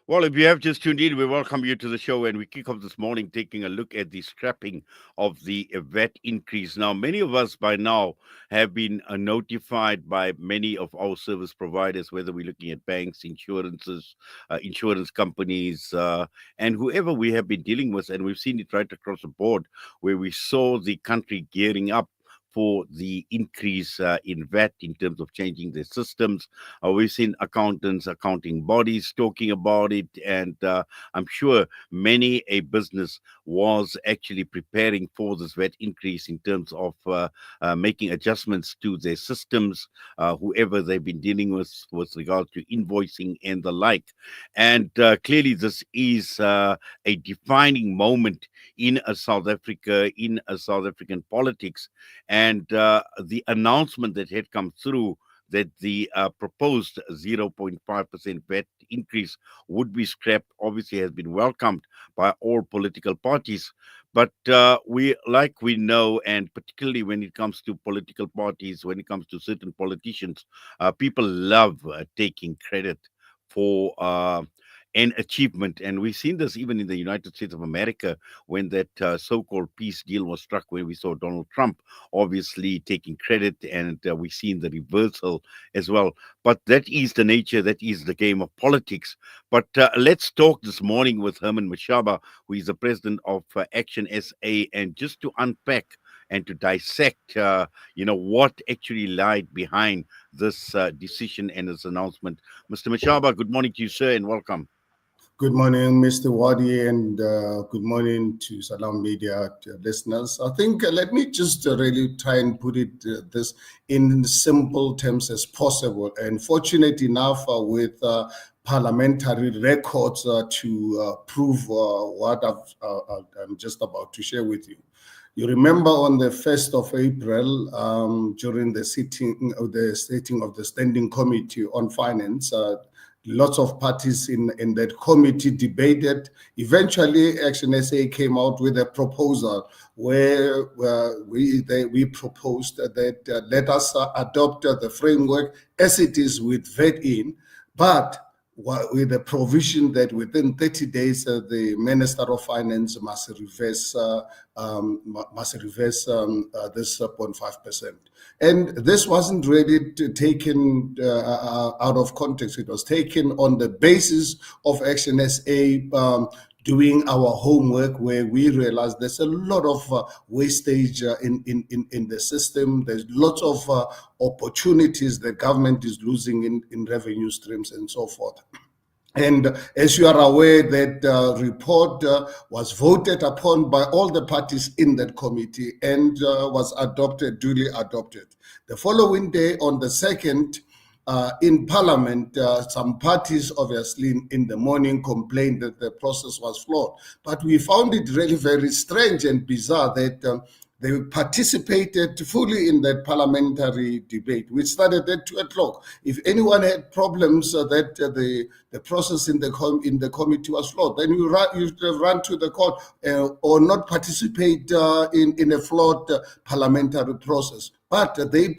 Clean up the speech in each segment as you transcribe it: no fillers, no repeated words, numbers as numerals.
Well, if you have just tuned in, we welcome you to the show, and we kick off this morning taking a look at the scrapping of the VAT increase. Now, many of us by now have been notified by many of our service providers, whether we're looking at banks, insurance companies, and whoever we have been dealing with, and we've seen it right across the board, where we saw the country gearing up for the increase in VAT in terms of changing their systems. We've seen accountants, accounting bodies talking about it, and I'm sure many a business was actually preparing for this VAT increase in terms of making adjustments to their systems, whoever they've been dealing with regard to invoicing and the like. And clearly, this is a defining moment in South Africa, in South African politics, and the announcement that had come through that the proposed 0.5% VAT increase would be scrapped obviously has been welcomed by all political parties. But we know, and particularly when it comes to political parties, when it comes to certain politicians, people love taking credit for an achievement. And we've seen this even in the United States of America when that so-called peace deal was struck, where we saw Donald Trump obviously taking credit, and we've seen the reversal as well. But that is the nature, that is the game of politics. But let's talk this morning with Herman Mashaba, who is the president of ActionSA, and just to unpack and to dissect, what actually lied behind this decision and this announcement. Mr. Mashaba, good morning to you, sir, and welcome. Good morning, Mr. Wadi, and good morning to Salam Media listeners. I think let me just really try and put it this in simple terms as possible. And fortunate enough with parliamentary records to prove what I'm just about to share with you. You remember on the 1st of April, during the sitting of the Standing Committee on Finance, lots of parties in that committee debated. Eventually, ActionSA came out with a proposal where we proposed that let us adopt the framework as it is with VAT in, but with the provision that within 30 days the Minister of Finance must reverse this 0.5%. And this wasn't really taken out of context. It was taken on the basis of ActionSA doing our homework, where we realized there's a lot of wastage in the system. There's lots of opportunities the government is losing in revenue streams and so forth. And as you are aware, that report was voted upon by all the parties in that committee and was duly adopted. The following day, on the 2nd, in Parliament, some parties obviously in the morning complained that the process was flawed. But we found it really very strange and bizarre that they participated fully in that parliamentary debate, which started at 2 o'clock. If anyone had problems that the process in the committee was flawed, then you run to the court or not participate in a flawed parliamentary process. But they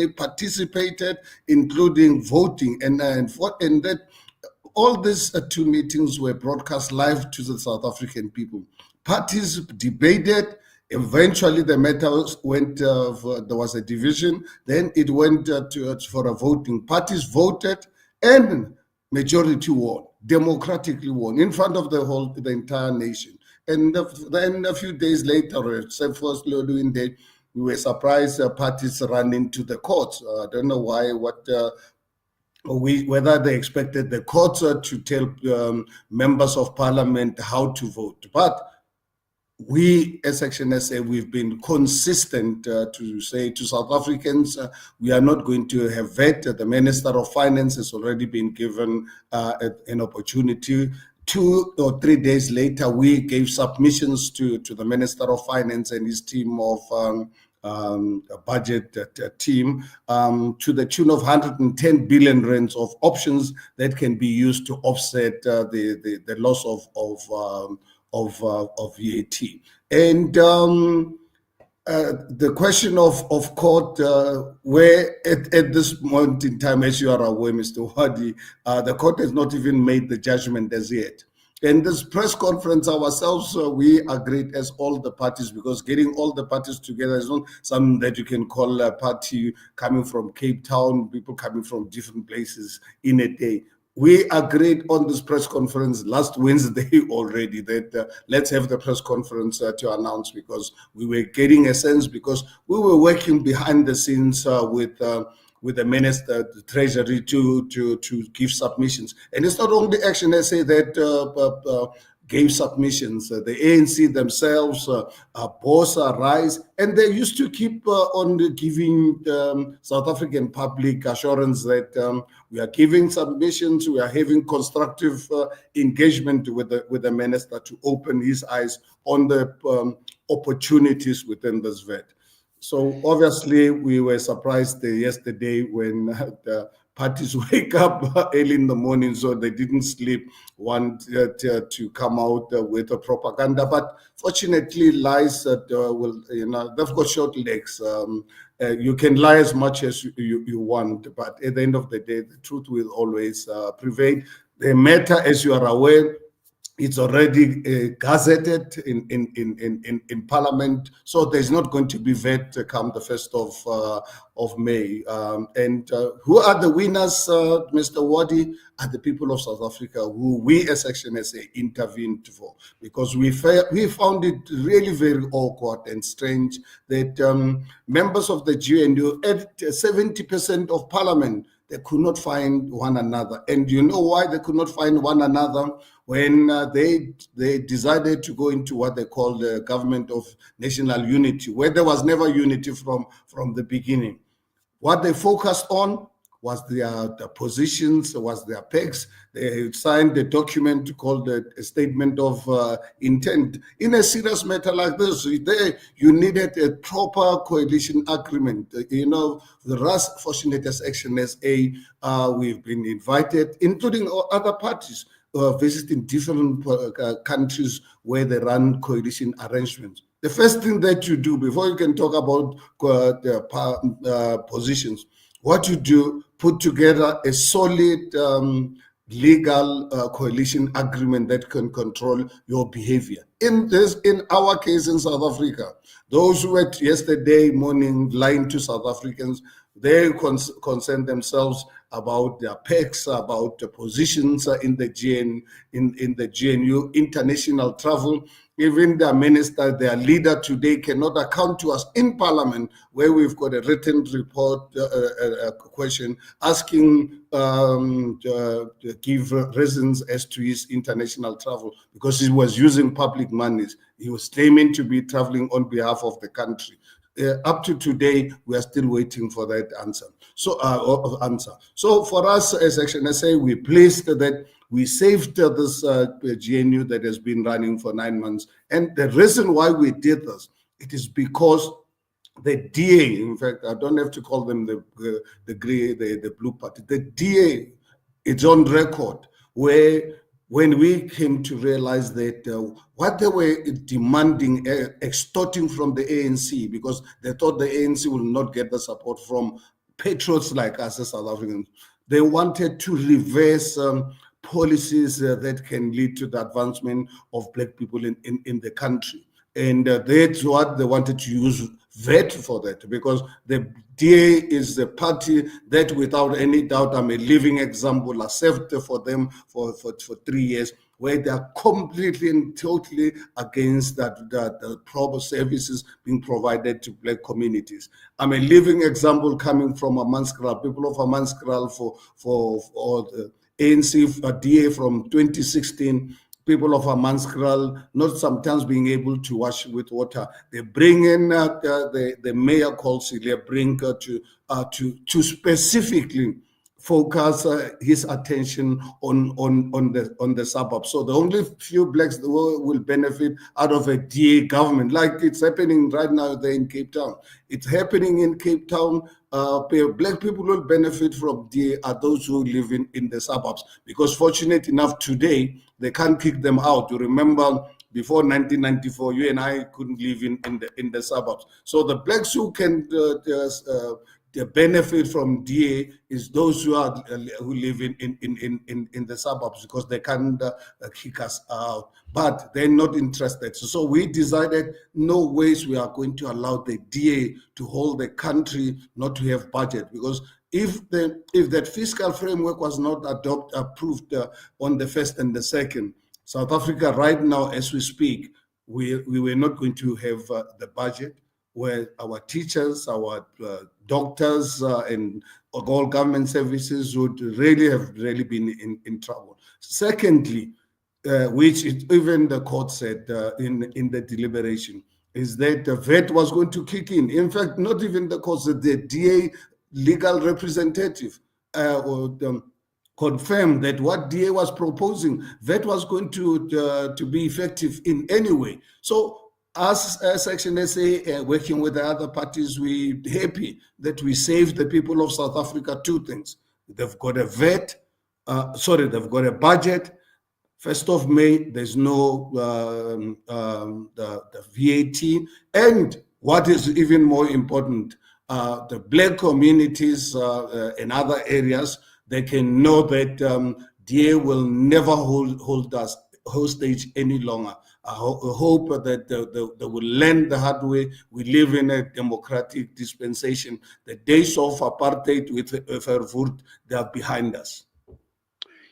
participated, including voting, and that all these two meetings were broadcast live to the South African people. Parties debated. Eventually, the matter went. There was a division. Then it went for a voting. Parties voted, and majority won, democratically won, in front of the entire nation. And then a few days later, first following day, we were surprised parties ran into the courts. I don't know why. Whether they expected the courts to tell members of parliament how to vote, but we, as ActionSA, we've been consistent to say to South Africans, we are not going to have VAT. The Minister of Finance has already been given an opportunity. 2 or 3 days later, we gave submissions to the Minister of Finance and his team of budget team to the tune of 110 billion rands of options that can be used to offset the loss of VAT. And The question of court, where at this moment in time, as you are aware, Mr. Wadi, the court has not even made the judgment as yet. In this press conference, ourselves, we agreed as all the parties, because getting all the parties together is not something that you can call a party coming from Cape Town, people coming from different places in a day. We agreed on this press conference last Wednesday already that let's have the press conference to announce, because we were getting a sense, because we were working behind the scenes with the minister, the treasury, to give submissions. And it's not only ActionSA that gave submissions. The ANC themselves, BOSA, RISE, and they used to keep on giving South African public assurance that we are giving submissions, we are having constructive engagement with the minister to open his eyes on the opportunities within this VAT. So obviously we were surprised yesterday when the parties wake up early in the morning, so they didn't sleep, want to come out with a propaganda. But fortunately, lies that will, they've got short legs. You can lie as much as you want, but at the end of the day, the truth will always prevail. The matter, as you are aware, it's already gazetted in Parliament, so there's not going to be VAT come the 1st of May. And who are the winners, Mr. Wadi? Are the people of South Africa, who we as ActionSA intervened for, because we found it really very awkward and strange that members of the GNU at 70% of Parliament, they could not find one another. And you know why they could not find one another? When they decided to go into what they call the government of national unity, where there was never unity from the beginning. What they focused on was their positions, was their pegs. They signed the document called a statement of intent. In a serious matter like this, you needed a proper coalition agreement. The RAS, fortunate as ActionSA, we've been invited, including other parties, visiting different countries where they run coalition arrangements. The first thing that you do before you can talk about the positions, what you do, put together a solid legal coalition agreement that can control your behavior. In our case in South Africa, those who were yesterday morning lying to South Africans, they concern themselves about their pecs, about the positions in the GNU, international travel. Even their minister, their leader today cannot account to us in Parliament, where we've got a written report, a question asking to give reasons as to his international travel, because he was using public monies. He was claiming to be traveling on behalf of the country. Up to today, we are still waiting for that answer. So for us as ActionSA, we're pleased that we saved this GNU that has been running for 9 months. And the reason why we did this, it is because the DA, in fact, I don't have to call them the gray, the blue party, the DA, it's on record, where when we came to realize that what they were demanding, extorting from the ANC, because they thought the ANC will not get the support from patriots like us as South Africans, they wanted to reverse policies that can lead to the advancement of Black people in the country. And that's what they wanted to use VAT for, that, because the DA is the party that, without any doubt, I'm a living example. I served for them for 3 years, where they are completely and totally against the proper services being provided to Black communities. I'm a living example coming from Amanskral, people of Amanskral for the ANC DA from 2016. People of Amanskral not sometimes being able to wash with water. They bring in the mayor called Celia Brinker to specifically focus his attention on the suburbs. So the only few Blacks will benefit out of a DA government, like it's happening right now there in Cape Town. It's happening in Cape Town. Black people will benefit from DA are those who live in the suburbs, because fortunate enough today, they can't kick them out. You remember before 1994, you and I couldn't live in the suburbs. So the blacks who can the benefit from DA is those who live in the suburbs, because they can't kick us out, but they're not interested. So we decided no ways we are going to allow the DA to hold the country not to have budget, because if that fiscal framework was not approved on the first and the second, South Africa right now, as we speak, we were not going to have the budget, where our teachers, our doctors, and all government services would really have been in trouble. Secondly, which even the court said in the deliberation, is that the VAT was going to kick in. In fact, not even the court, the DA legal representative confirmed that what DA was proposing, VAT was going to be effective in any way. So us as ActionSA, working with the other parties, we're happy that we saved the people of South Africa two things. They've got a they've got a budget. 1st of May, there's no the VAT. And what is even more important, the black communities in other areas, they can know that DA will never hold us hostage any longer. I hope that they will learn the hard way. We live in a democratic dispensation. The days of apartheid with Verwoerd, they are behind us.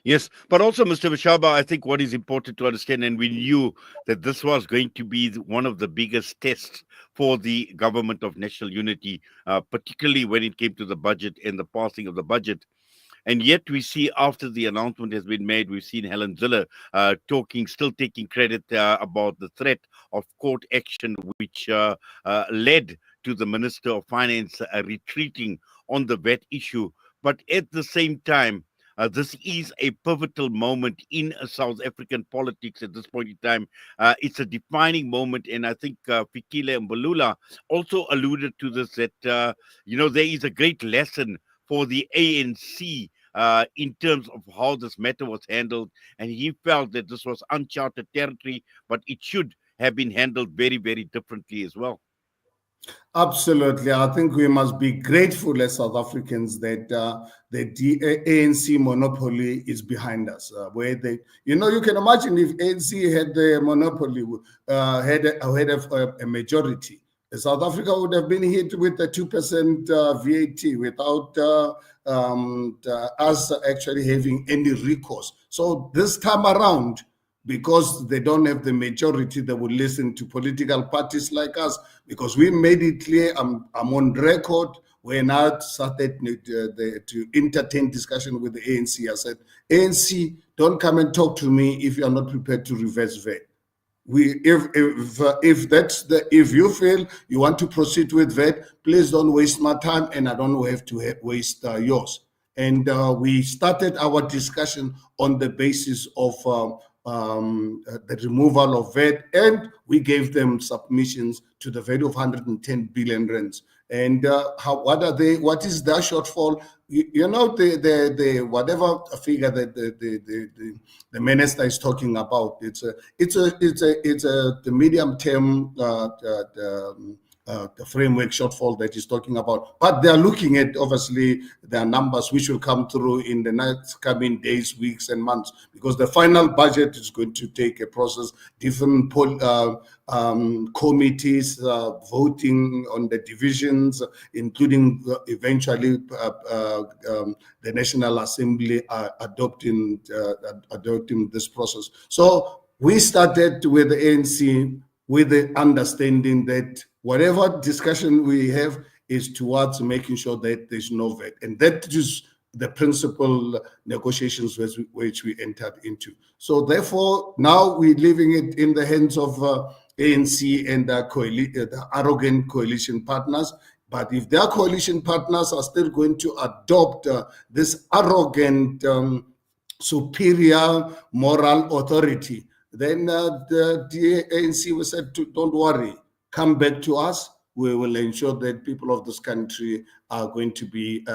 Yes, but also, Mr. Mashaba, I think what is important to understand, and we knew that this was going to be one of the biggest tests for the government of national unity, particularly when it came to the budget and the passing of the budget. And yet we see after the announcement has been made, we've seen Helen Zille still taking credit about the threat of court action, which led to the Minister of Finance retreating on the VAT issue. But at the same time, this is a pivotal moment in South African politics at this point in time. It's a defining moment, and I think Fikile Mbalula also alluded to this, that, there is a great lesson for the ANC in terms of how this matter was handled. And he felt that this was uncharted territory, but it should have been handled very, very differently as well. Absolutely. I think we must be grateful as South Africans that the ANC monopoly is behind us. Where you can imagine if ANC had the monopoly, had a majority, South Africa would have been hit with a 2% VAT without us actually having any recourse. So this time around, because they don't have the majority, they will listen to political parties like us, because we made it clear. I'm on record when I started to entertain discussion with the ANC. I said, ANC, don't come and talk to me if you are not prepared to reverse VAT. If you feel you want to proceed with VAT, please don't waste my time, and I don't have to waste yours. And we started our discussion on the basis of the removal of VAT, and we gave them submissions to the value of 110 billion rands. And what is their shortfall? The whatever figure that the minister is talking about, it's the medium term the framework shortfall that he's talking about. But they're looking at, obviously, their numbers, which will come through in the next coming days, weeks, and months, because the final budget is going to take a process, different committees voting on the divisions, including eventually the National Assembly adopting this process. So we started with the ANC with the understanding that whatever discussion we have is towards making sure that there's no VAT. And that is the principal negotiations which we entered into. So therefore, now we're leaving it in the hands of ANC and the arrogant coalition partners. But if their coalition partners are still going to adopt this arrogant, superior moral authority, then the ANC was said to, don't worry, come back to us. We will ensure that people of this country are going to be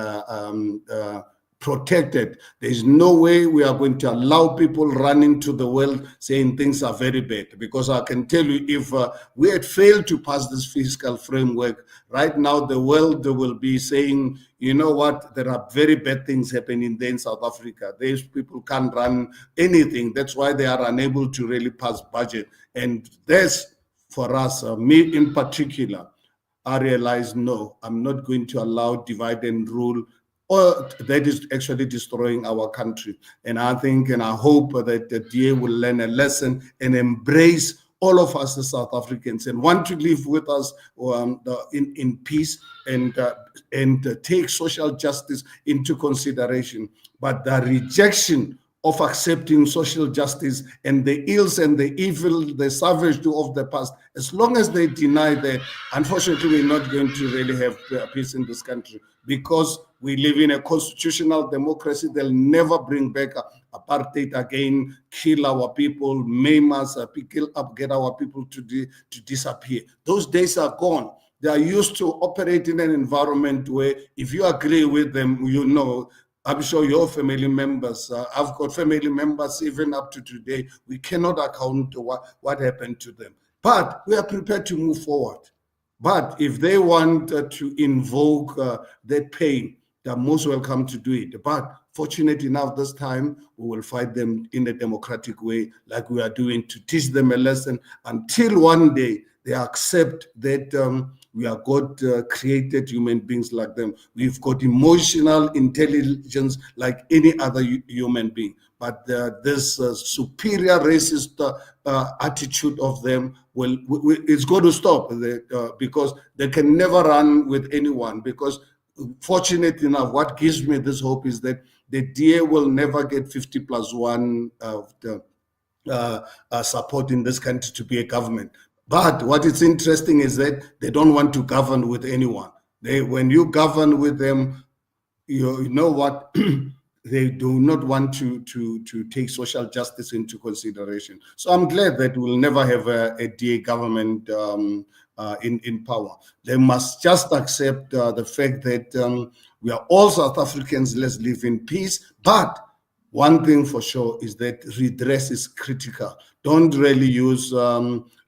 protected. There's no way we are going to allow people running to the world saying things are very bad. Because I can tell you, if we had failed to pass this fiscal framework, right now the world will be saying, you know what, there are very bad things happening there in South Africa. These people can't run anything. That's why they are unable to really pass budget. And that's, for us, me in particular, I realized, no, I'm not going to allow divide and rule, or that is actually destroying our country. And I think and I hope that the DA will learn a lesson and embrace all of us as South Africans and want to live with us in peace and take social justice into consideration. But the rejection of accepting social justice and the ills and the evil, the savagery of the past, as long as they deny that, unfortunately, we're not going to really have peace in this country, because we live in a constitutional democracy. They'll never bring back apartheid again, kill our people, maim us, get our people to disappear. Those days are gone. They are used to operate in an environment where if you agree with them, you know, I'm sure your family members, I've got family members even up to today, we cannot account to what happened to them. But we are prepared to move forward. But if they want to invoke that pain, they're most welcome to do it. But fortunate enough, this time we will fight them in a democratic way, like we are doing, to teach them a lesson until one day they accept that we are God created human beings like them. We've got emotional intelligence like any other human being. But this superior racist attitude of them it's going to stop, because they can never run with anyone. Because fortunate enough, what gives me this hope is that the DA will never get 50+1 support in this country to be a government. But what is interesting is that they don't want to govern with anyone. When you govern with them, you know what? They do not want to take social justice into consideration. So I'm glad that we'll never have a DA government in power. They must just accept the fact that we are all South Africans. Let's live in peace. But one thing for sure is that redress is critical. Don't really use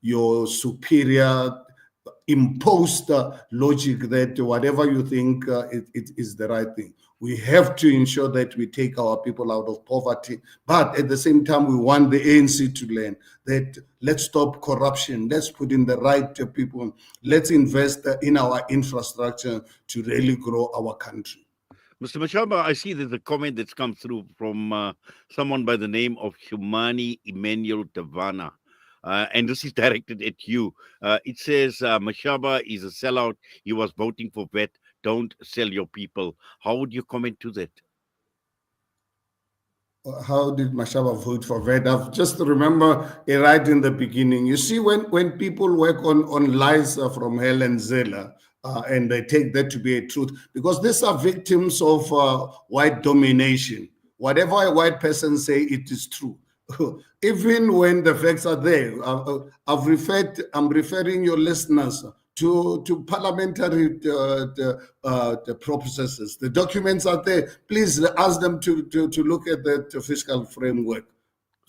your superior imposed logic that whatever you think it is the right thing. We have to ensure that we take our people out of poverty, but at the same time, we want the ANC to learn that let's stop corruption, let's put in the right people, let's invest in our infrastructure to really grow our country. Mr. Mashaba, I see there's a comment that's come through from someone by the name of Humani Emmanuel Davana. And this is directed at you. It says Mashaba is a sellout. He was voting for VAT. Don't sell your people. How would you comment to that? How did Mashaba vote for VAT? I've just remember right in the beginning. You see, when people work on lies from Helen Zeller, and they take that to be a truth, because these are victims of white domination. Whatever a white person say, it is true. Even when the facts are there. I'm referring your listeners to parliamentary the processes. The documents are there. Please ask them to look at the fiscal framework,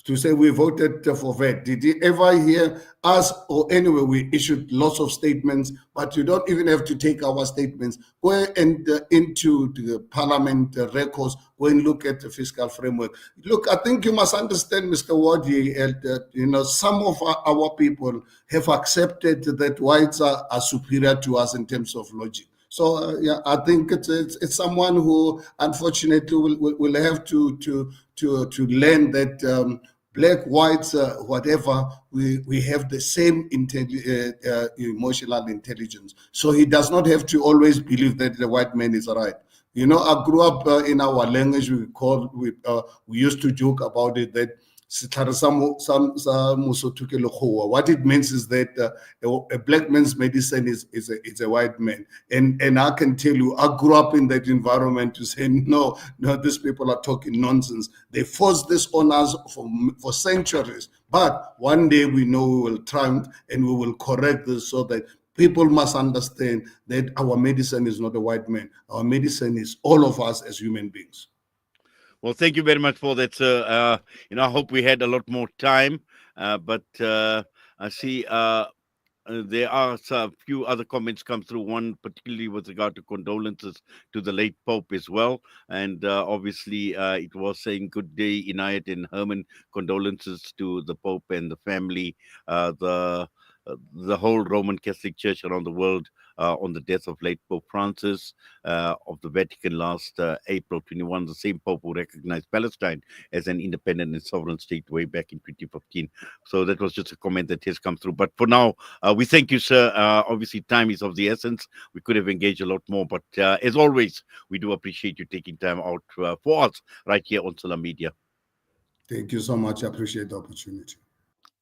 to say we voted for VAT. Did you ever hear us? Or anyway, we issued lots of statements, but you don't even have to take our statements. Go and into the parliament records, go and look at the fiscal framework. Look, I think you must understand, Mr. Wadi, some of our people have accepted that whites are superior to us in terms of logic. So yeah, I think it's someone who unfortunately will have to learn that black, whites, whatever, we have the same emotional intelligence. So he does not have to always believe that the white man is right. You know, I grew up in our language. We used to joke about it that what it means is that a black man's medicine is a white man. And I can tell you, I grew up in that environment to say, no, these people are talking nonsense. They forced this on us for centuries. But one day we know we will triumph and we will correct this, so that people must understand that our medicine is not a white man. Our medicine is all of us as human beings. Well, thank you very much for that, sir. I hope we had a lot more time, but I see there are a few other comments come through. One particularly with regard to condolences to the late Pope as well, and obviously it was saying good day, Inayat and Herman. Condolences to the Pope and the family, the whole Roman Catholic Church around the world on the death of late Pope Francis of the Vatican last April 21. The same Pope who recognized Palestine as an independent and sovereign state way back in 2015. So that was just a comment that has come through. But for now, we thank you, sir. Obviously, time is of the essence. We could have engaged a lot more, but as always, we do appreciate you taking time out for us right here on Solar Media. Thank you so much. I appreciate the opportunity.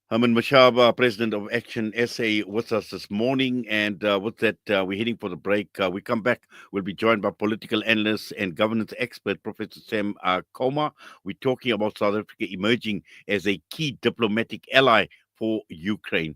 Herman Mashaba, President of Action SA, with us this morning. And with that, we're heading for the break. We come back, we'll be joined by political analyst and governance expert, Professor Sam Koma. We're talking about South Africa emerging as a key diplomatic ally for Ukraine.